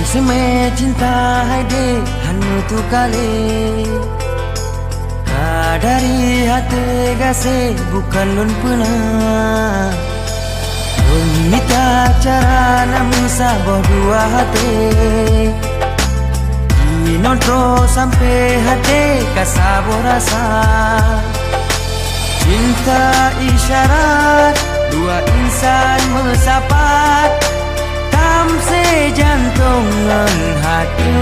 Seme cinta hai de hanu tu kale Kadari hati gase bukan lun pernah Lun minta cara namun saboh dua hati Inotro sampai hati kasabo rasa Cinta isyarat dua insan bersapat Tamse jantungan hati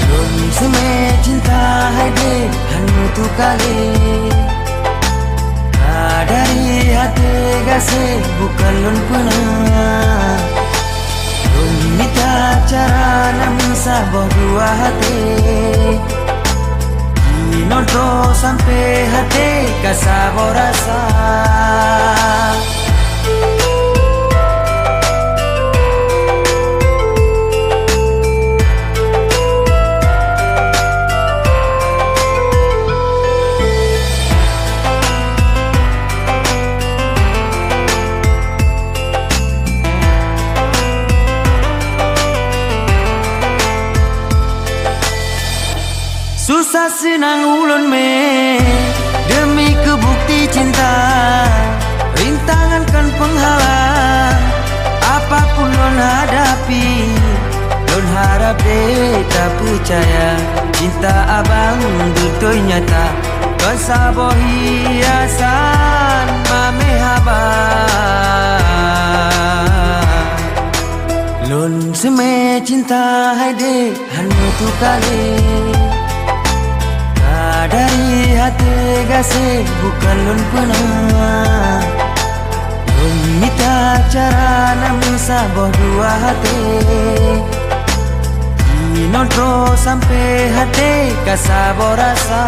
Lun seme cinta hai de hanu tu kali Kadari hati gase bukan lun pernah Lun minta cara namun saboh dua hati Inotro sampai hati kasabo rasa Susah senang ulun me demi kebukti cinta Rintangan kan penghalang apapun lon hadapi Lon harap de tak percaya cinta abang betul nyata Kesabo hiasan mame haba Lon seme cinta hai de hanu tu kali Dari hati gase bukan lun pernah Lun minta cara namun saboh dua hati Inotro sampai hati kasabo rasa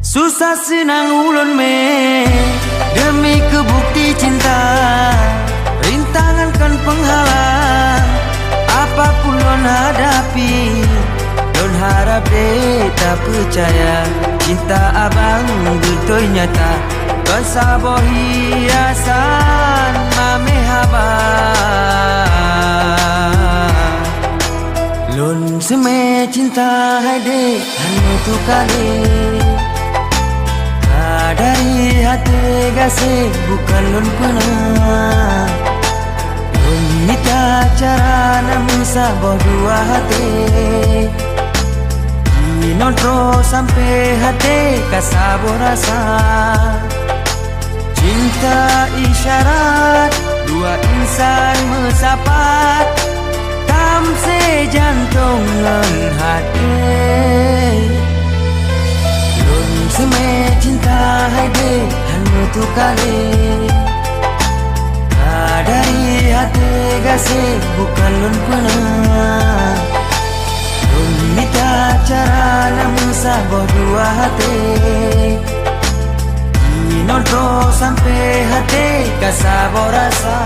Susah senang ulun me demi kebukti cinta Rintangan kan penghalang apapun lon hadapi Lon harap de tak percaya cinta abang betul nyata Kesabo hiasan mame haba Lon seme cinta hai de hanu tu kali Dari hati gase bukan lun pernah Lun minta cara namun saboh dua hati Inotro sampai hati kasabo rasa Cinta isyarat dua insan bersapat Tamse jantungan hati Seme cinta hai de hanu tu kali Kadari hati gase bukan lun pernah Lun minta cara namun saboh dua hati Inotro sampai hati kasabo rasa